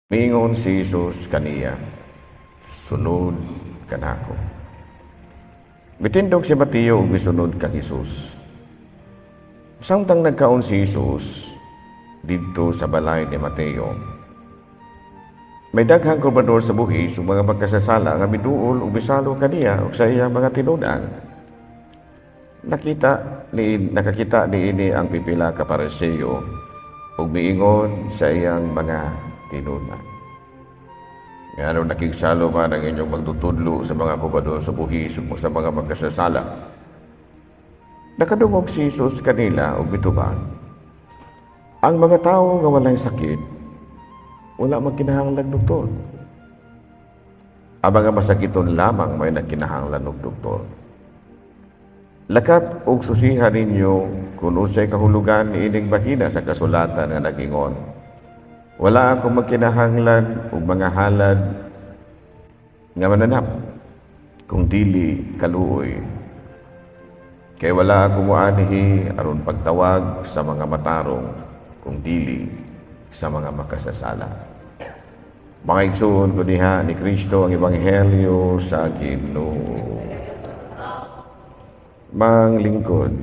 Mingon si Jesus kaniya, sunod kanako. Bitindog si Mateo ug misunod kang Jesus. Samtang nagkaon si Jesus didto sa balay ni Mateo, may daghang gobernador sa buhis ug mga magkasasala nga miduol ug misalo kaniya ug sa iyang mga tinud-an. Nakakita niini ang pipila ka Pariseo ug miingon sa iyang mga tinud-an. Ngano nakigsalo man ang inyong magtutudlo sa mga gobernador sa buhis ug sa mga magkasasala. Nakadungog si Jesus kanila ug mitubag, ang mga tawo nga walay sakit wala magkinahanglan doktor. Ang mga masakiton lamang may nagkinahanglan og doktor. Lakat og susihan ninyo kung unsay kahulugan niining bahina sa kasulatan nga nagingon, wala akong magkinahanglan og mga halad nga mananap kung dili kaluoy. Kay wala akong muanihi aron pagtawag sa mga matarong kung dili sa mga makasasala. Mga igsoon ko diha ni Kristo ang ebanghelyo sa Ginoo. Manglingkod.